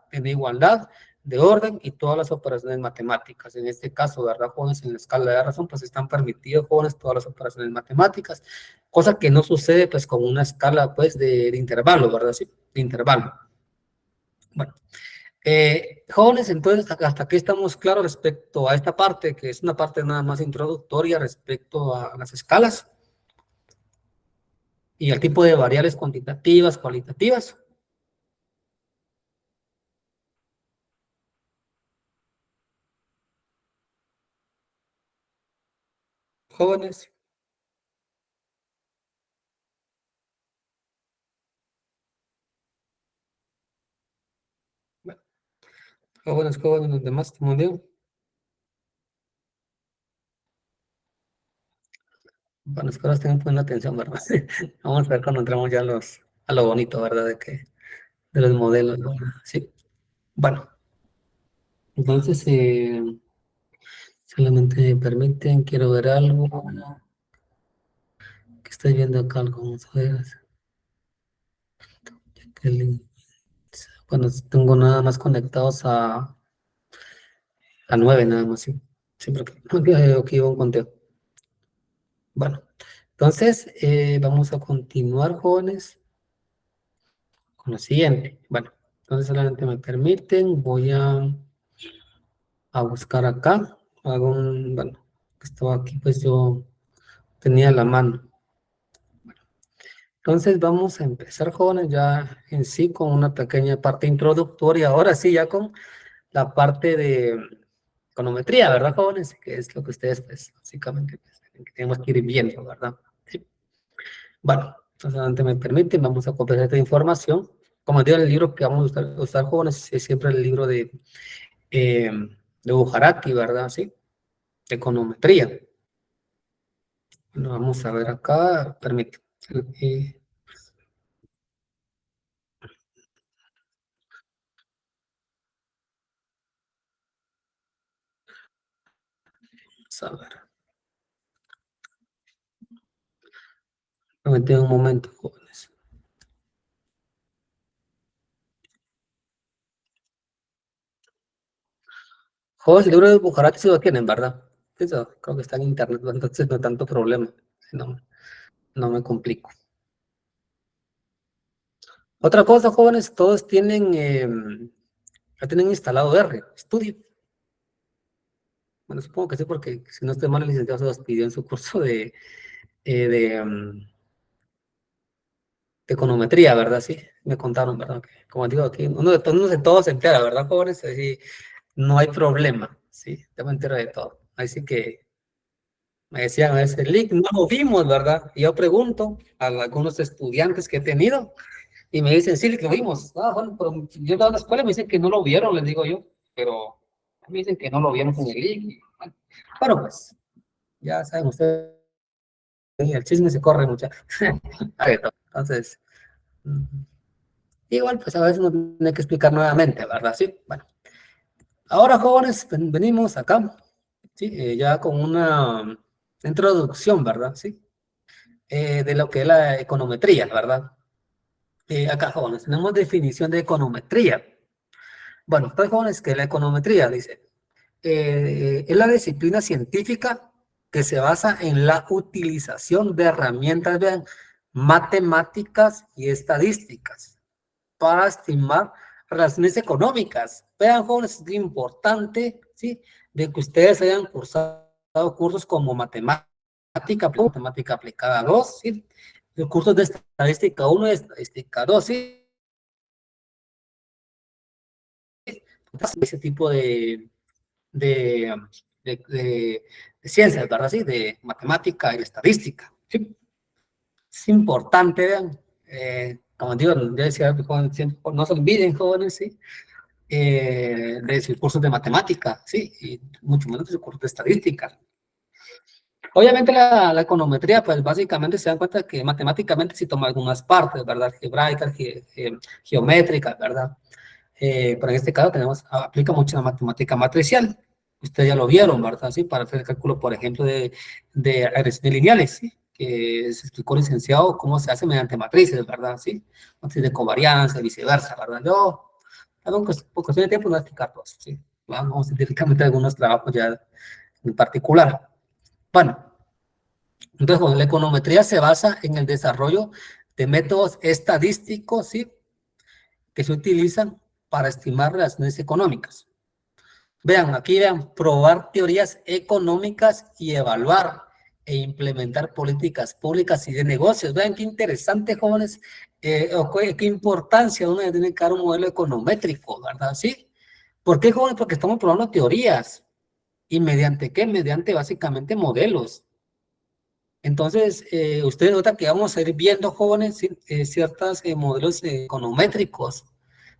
S1: de orden y todas las operaciones matemáticas. En este caso, ¿verdad, jóvenes? En la escala de razón, pues están permitidas, jóvenes, todas las operaciones matemáticas, cosa que no sucede, pues, con una escala, pues, de intervalo, ¿verdad? Sí, de intervalo. Bueno, jóvenes, entonces, hasta aquí estamos claros respecto a esta parte, que es una parte nada más introductoria respecto a las escalas y al tipo de variables cuantitativas, cualitativas. Jóvenes. Bueno, jóvenes, jóvenes, los demás, como digo. Bueno, espero estén poniendo atención, ¿verdad? Vamos a ver cuando entramos ya a lo bonito, ¿verdad? De los modelos, ¿verdad? Sí. Bueno, entonces, solamente me permiten, quiero ver algo. Que estoy viendo acá algo, vamos a ver. Bueno, tengo nada más conectados a 9, nada más, sí. Sí, porque aquí hubo un conteo. Bueno, entonces, vamos a continuar, jóvenes, con lo siguiente. Bueno, entonces solamente me permiten, voy a buscar acá. Bueno, estaba aquí, pues yo tenía la mano. Entonces vamos a empezar, jóvenes, ya en sí con una pequeña parte introductoria. Ahora sí, ya con la parte de econometría, ¿verdad, jóvenes? Que es lo que ustedes, pues, básicamente, pues, tenemos que ir viendo, ¿verdad? Sí. Bueno, entonces, antes me permiten, vamos a copiar esta información. Como digo, el libro que vamos a usar jóvenes es siempre el libro eh, de Bujarati, ¿verdad? Sí, econometría. Bueno, vamos a ver acá, permíteme. Eh, vamos a ver, permíteme un momento, jóvenes. Jóvenes, el libro de Bujarati sí lo tienen, ¿verdad? Eso creo que está en internet, entonces no hay tanto problema. No, no me complico. Otra cosa, jóvenes, todos tienen, ya tienen instalado R, Studio. Bueno, supongo que sí, porque si no estoy mal, el licenciado se los pidió en su curso eh, de, mm, de econometría, ¿verdad? Sí, me contaron, ¿verdad? Que, como digo aquí, uno de todo se entera, ¿verdad, jóvenes? Así, no hay problema, ¿sí? Yo me entero de todo. Así que me decían, ese link no lo vimos, ¿verdad? Y yo pregunto a algunos estudiantes que he tenido y me dicen, sí, lo vimos. Ah, bueno, pero yo estaba en la escuela y me dicen que no lo vieron, les digo yo, pero me dicen que no lo vieron con el link. Y, bueno, pero pues, ya saben ustedes, el chisme se corre, muchachos. Entonces, igual, pues a veces uno tiene que explicar nuevamente, ¿verdad? Sí, bueno. Ahora, jóvenes, venimos acá, ¿sí? Ya con una introducción, ¿verdad? Sí. De lo que es la econometría, ¿verdad? Acá, jóvenes, tenemos definición de econometría. Bueno, entonces, jóvenes, que la econometría, dice, es la disciplina científica que se basa en la utilización de herramientas, vean, matemáticas y estadísticas para estimar relaciones económicas. Vean, jóvenes, es importante, ¿sí? De que ustedes hayan cursado cursos como matemática aplicada 2, ¿sí? Los cursos de estadística 1 y estadística 2, ¿sí? Ese tipo de, de, de, de ciencias, ¿verdad? Sí, de matemática y estadística. ¿Sí? Es importante, vean. Como digo, yo decía, no se olviden, jóvenes, ¿sí? De sus cursos de matemática, ¿sí? Y mucho menos de sus cursos de estadística. Obviamente la econometría, pues básicamente se dan cuenta que matemáticamente sí toma algunas partes, ¿verdad? Algebraicas, geométricas, ¿verdad? Pero en este caso aplica mucho la matemática matricial. Ustedes ya lo vieron, ¿verdad? Sí, para hacer el cálculo, por ejemplo, de agresiones lineales, ¿sí? Que se explicó el licenciado cómo se hace mediante matrices, ¿verdad? Sí, matrices de covarianza, viceversa, ¿verdad? Yo, por cuestión de tiempo, no voy a explicar todo eso, ¿sí? Vamos directamente a algunos trabajos ya en particular. Bueno, entonces, bueno, la econometría se basa en el desarrollo de métodos estadísticos, ¿sí? Que se utilizan para estimar relaciones económicas. Vean, aquí vean, probar teorías económicas y evaluar e implementar políticas públicas y de negocios. Vean qué interesante, jóvenes, qué importancia uno tiene que dar un modelo econométrico, ¿verdad? ¿Sí? ¿Por qué, jóvenes? Porque estamos probando teorías. ¿Y mediante qué? Mediante básicamente modelos. Entonces, ustedes ahorita que vamos a ir viendo, jóvenes, ¿sí? Ciertos modelos econométricos,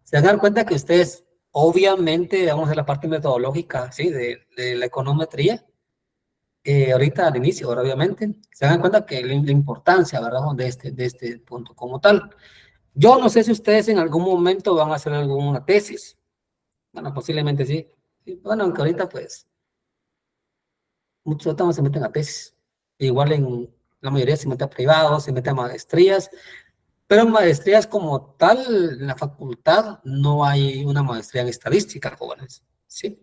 S1: se van a dar cuenta que ustedes, obviamente, vamos a la parte metodológica, ¿sí? De la econometría, ahorita al inicio, ahora obviamente, se dan cuenta que la importancia, ¿verdad? De este punto como tal. Yo no sé si ustedes en algún momento van a hacer alguna tesis. Bueno, posiblemente sí. Bueno, aunque ahorita, pues, muchos otros se meten a tesis. Igual en la mayoría se mete a privados, se mete a maestrías, pero en maestrías como tal, en la facultad no hay una maestría en estadística, jóvenes, ¿sí?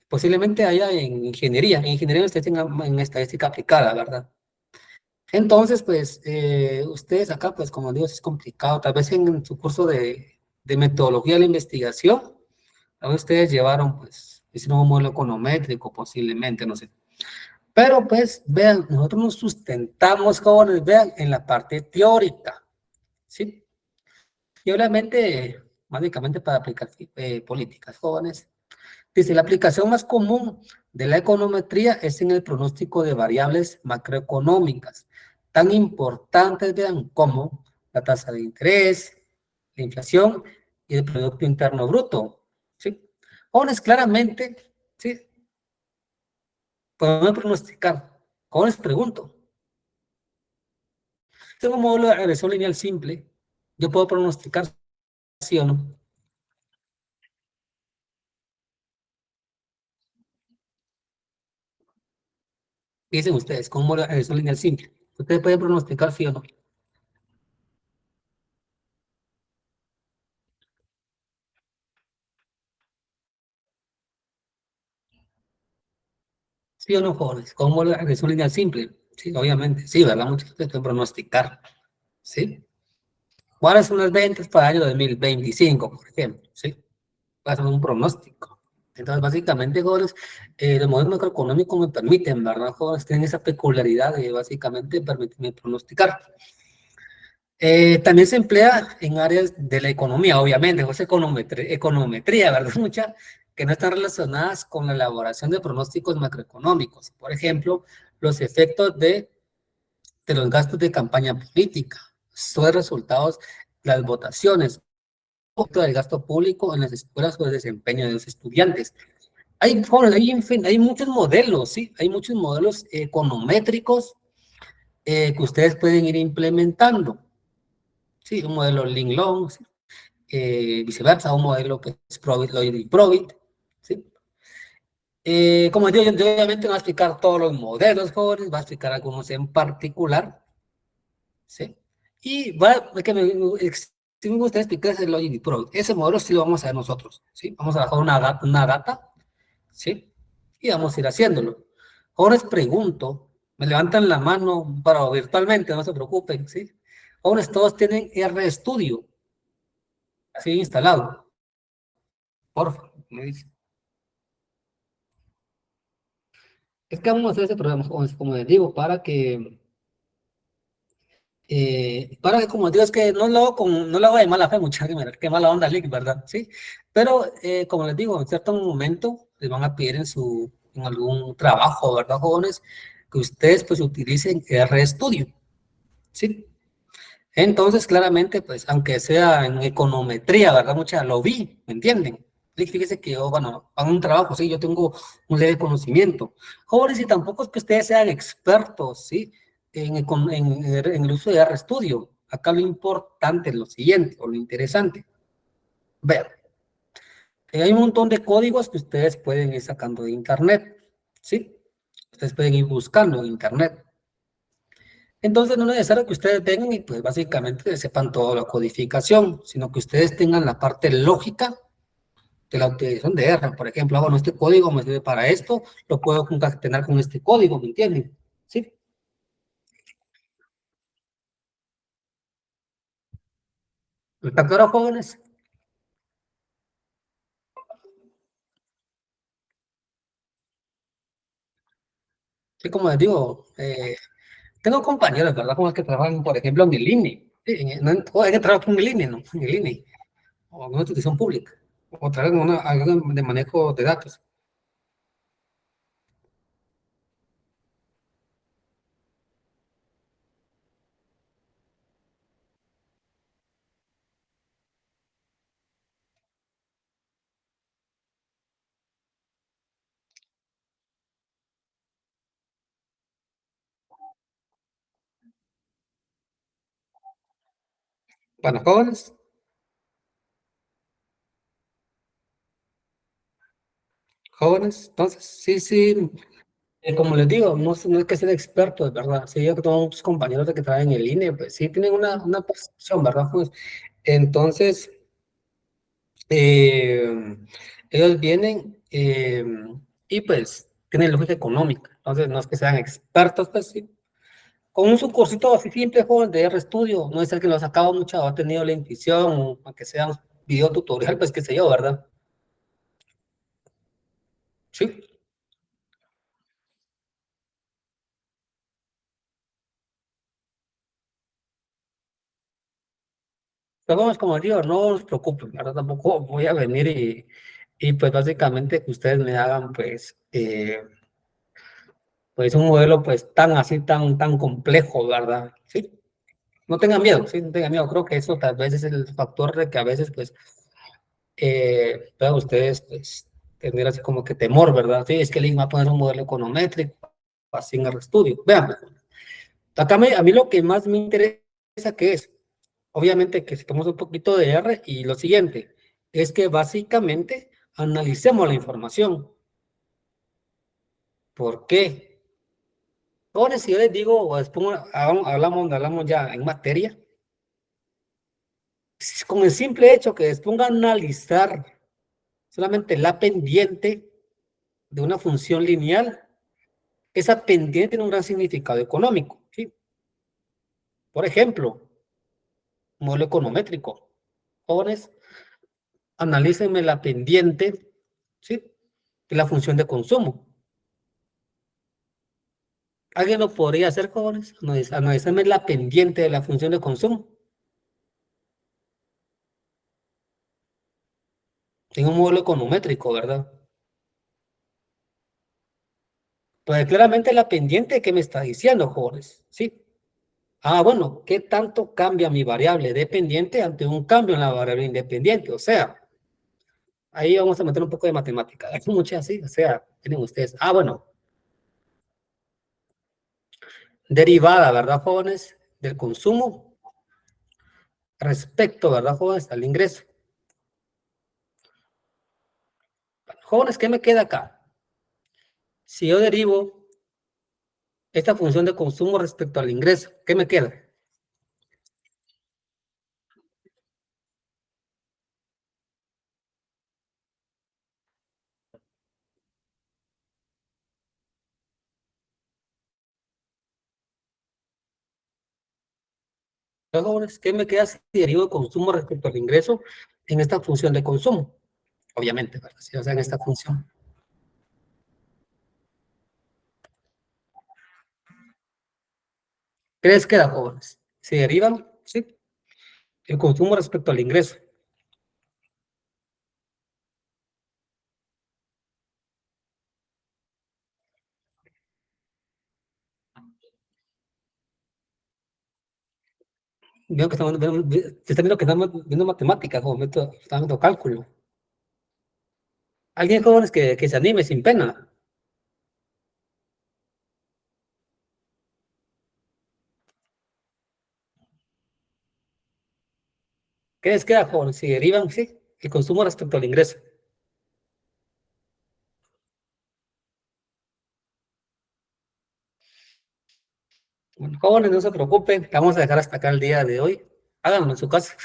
S1: Posiblemente haya en ingeniería ustedes tengan en estadística aplicada, ¿verdad? Entonces, pues, ustedes acá, pues, como digo, es complicado, tal vez en su curso de metodología de la investigación, a ustedes llevaron, pues, hicieron un modelo econométrico, posiblemente, no sé. Pero, pues, vean, nosotros nos sustentamos, jóvenes, vean, en la parte teórica, ¿sí? Y obviamente, básicamente para aplicar políticas jóvenes. Dice, la aplicación más común de la econometría es en el pronóstico de variables macroeconómicas, tan importantes, vean, como la tasa de interés, la inflación y el Producto Interno Bruto, ¿sí? Jóvenes, claramente, ¿sí? Podemos pronosticar. Jóvenes, pregunto. Tengo un modelo de regresión lineal simple. Yo puedo pronosticar sí o no. ¿Qué dicen ustedes? Con un modelo de regresión lineal simple. Ustedes pueden pronosticar sí o no. Sí o no, jóvenes. Con un modelo de regresión lineal simple. Sí, obviamente. Sí, ¿verdad? Muchos ustedes pueden pronosticar. ¿Sí? ¿Cuáles son las ventas para el año 2025, por ejemplo? ¿Sí? Va a ser un pronóstico. Entonces, básicamente, jóvenes, los modelos macroeconómicos me permiten, ¿verdad, jóvenes? Tienen esa peculiaridad de básicamente permitirme pronosticar. También se emplea en áreas de la economía, obviamente, o sea, econometría, ¿verdad? Muchas que no están relacionadas con la elaboración de pronósticos macroeconómicos. Por ejemplo, los efectos de los gastos de campaña política, sus resultados, las votaciones, del gasto público en las escuelas o el desempeño de los estudiantes. Hay muchos modelos, ¿sí? Hay muchos modelos econométricos que ustedes pueden ir implementando. Sí, un modelo Linglong, ¿sí? Viceversa, un modelo que es Probit, Lloyd y Probit, ¿sí? Como digo, yo obviamente no voy a explicar todos los modelos, jóvenes, voy a explicar algunos en particular, ¿sí? Y si me gusta explicar ese Lloyd y Probit, ese modelo sí lo vamos a hacer nosotros, ¿sí? Vamos a bajar una data, ¿sí? Y vamos a ir haciéndolo. Ahora les pregunto, me levantan la mano para virtualmente, no se preocupen, ¿sí? Ahora todos tienen RStudio, así instalado, por favor, me dice. Es que vamos a hacer ese programa, como les digo, para que, como digo, es que no lo hago de mala fe, muchachos, qué mala onda, Lick, ¿verdad? Sí, pero como les digo, en cierto momento les van a pedir en algún trabajo, ¿verdad, jóvenes? Que ustedes pues utilicen RStudio, ¿sí? Entonces, claramente, pues, aunque sea en econometría, ¿verdad? Mucha lo vi, ¿me entienden? Fíjese que yo, bueno, hago un trabajo, sí, yo tengo un leve conocimiento. Jóvenes, y tampoco es que ustedes sean expertos, ¿sí? En el uso de RStudio. Acá lo importante es lo siguiente, o lo interesante. Vean, hay un montón de códigos que ustedes pueden ir sacando de internet, ¿sí? Ustedes pueden ir buscando en internet. Entonces no es necesario que ustedes vengan y pues básicamente sepan toda la codificación, sino que ustedes tengan la parte lógica de la utilización de R. Por ejemplo, bueno, este código me sirve para esto, lo puedo concatenar con este código, ¿me entienden? ¿Sí? ¿Está claro, jóvenes? Sí, como les digo, tengo compañeros, ¿verdad? Como los que trabajan, por ejemplo, en el INE. Sí, hay que trabajar en el INE, ¿no? En el INE, o en una institución pública, o trabajar en algo de manejo de datos. Bueno, jóvenes, entonces, sí, sí, como les digo, no es que sean expertos, ¿verdad? Sí, yo que tengo muchos compañeros de que trabajan en el INE, pues sí tienen una percepción, ¿verdad? Pues, entonces, eh, ellos vienen y pues tienen lógica económica, entonces no es que sean expertos, pues sí. Con un subcursito así simple, joven, de RStudio, no es el que lo ha sacado mucho, ha tenido la intuición, o aunque sea un video tutorial, pues qué sé yo, ¿verdad? Sí. Pero vamos, como digo, no os preocupen, ¿verdad? Tampoco voy a venir y pues básicamente que ustedes me hagan pues un modelo pues tan así, tan complejo, ¿verdad? Sí. No tengan miedo, sí, no tengan miedo. Creo que eso tal vez es el factor de que a veces, pues, puedan ustedes, pues, tener así como que temor, ¿verdad? Sí, es que el va a poner un modelo econométrico así en el estudio. Vean, acá a mí lo que más me interesa que es, obviamente que si tomamos un poquito de R y lo siguiente, es que básicamente analicemos la información. ¿Por qué? Ahora, si yo les digo, o después hablamos ya en materia, con el simple hecho que les ponga a analizar solamente la pendiente de una función lineal, esa pendiente tiene un gran significado económico, ¿sí? Por ejemplo, modelo econométrico. Jóvenes, analícenme la pendiente, ¿sí? De la función de consumo. ¿Alguien lo podría hacer, jóvenes? Analícenme la pendiente de la función de consumo. Tengo un modelo econométrico, ¿verdad? Pues claramente la pendiente que me está diciendo, jóvenes, ¿sí? Ah, bueno, ¿qué tanto cambia mi variable dependiente ante un cambio en la variable independiente? O sea, ahí vamos a meter un poco de matemática. Hay muchas así, o sea, tienen ustedes. Ah, bueno, derivada, ¿verdad, jóvenes? Del consumo respecto, ¿verdad, jóvenes? Al ingreso. Bueno, jóvenes, ¿qué me queda acá? Si yo derivo esta función de consumo respecto al ingreso, ¿qué me queda? Entonces, jóvenes, ¿qué me queda si derivo el consumo respecto al ingreso en esta función de consumo? Obviamente, ¿verdad? Sí, o sea, en esta función. ¿Qué les queda, jóvenes? Si derivan, ¿sí? El consumo respecto al ingreso. Veo que están viendo que estamos viendo matemáticas, joven, están viendo cálculo. Alguien, jóvenes, que se anime sin pena. ¿Qué les queda, jóvenes? Si derivan, sí, el consumo respecto al ingreso. Bueno, jóvenes, no se preocupen, vamos a dejar hasta acá el día de hoy. Háganlo en su casa.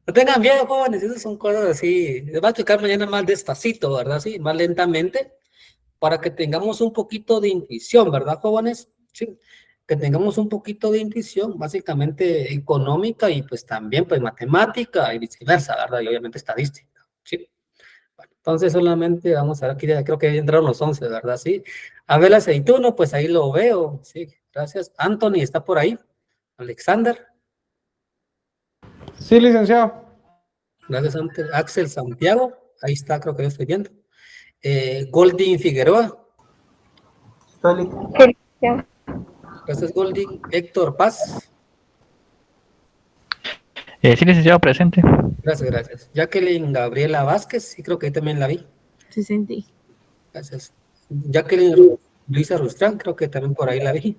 S1: No tengan miedo, jóvenes, esas son cosas así. Les va a explicar mañana más despacito, ¿verdad? Sí, más lentamente, para que tengamos un poquito de intuición, ¿verdad, jóvenes? Sí, que tengamos un poquito de intuición, básicamente económica y pues también pues matemática y viceversa, ¿verdad? Y obviamente estadística, ¿sí? Bueno, entonces solamente vamos a ver aquí, ya creo que entraron los 11, ¿verdad? Sí. Abel Aceituno, pues ahí lo veo, sí, gracias. Anthony está por ahí. Alexander,
S3: Sí, licenciado.
S1: gracias, Axel Santiago, ahí está, creo que lo estoy viendo. Goldin Figueroa, gracias Goldin. Héctor Paz,
S4: Sí, licenciado, presente.
S1: gracias, gracias. Jacqueline Gabriela Vázquez, sí, creo que ahí también la vi.
S5: Presente.
S1: Gracias. Jacqueline Luisa Rustrán, creo que también por ahí la vi.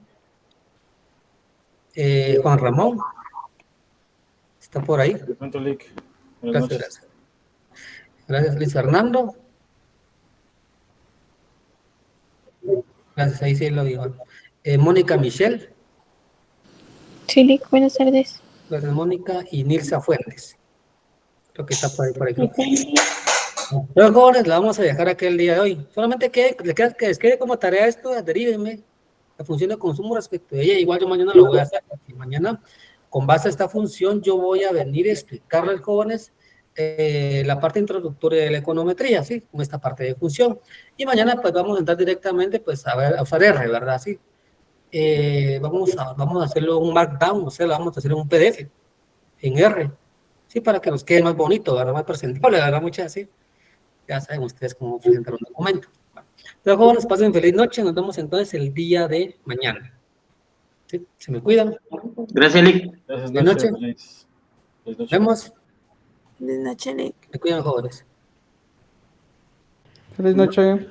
S1: Juan Ramón, está por ahí. Gracias, gracias. Gracias, Luis Fernando. Gracias, ahí sí lo digo. Mónica Michelle.
S5: Sí, Lick, buenas tardes.
S1: Gracias, Mónica. Y Nilsa Fuentes. Creo que está por ahí, creo. Los jóvenes la vamos a dejar aquí el día de hoy. Solamente que les quede como tarea esto, derívenme la función de consumo respecto de ella. Igual yo mañana lo voy a hacer, porque mañana, con base a esta función, yo voy a venir a explicarle a los jóvenes la parte introductoria de la econometría, ¿sí? Con esta parte de función. Y mañana, pues, vamos a entrar directamente, pues, a usar R, ¿verdad? Sí. Vamos a hacerlo un markdown, o sea, lo vamos a hacer en un PDF, en R, ¿sí? Para que nos quede más bonito, ¿verdad? Más presentable, ¿verdad? Muchas así. Ya saben ustedes cómo presentar un documento. Bueno, los jóvenes pasen feliz noche, nos vemos entonces el día de mañana. ¿sí? Se me cuidan.
S2: Gracias, Lick.
S3: Buenas
S1: Buenas noches.
S3: noches. Buenas noches.
S1: Vemos.
S5: Buenas noches, Lick.
S1: Me cuidan, jóvenes.
S6: Feliz noche.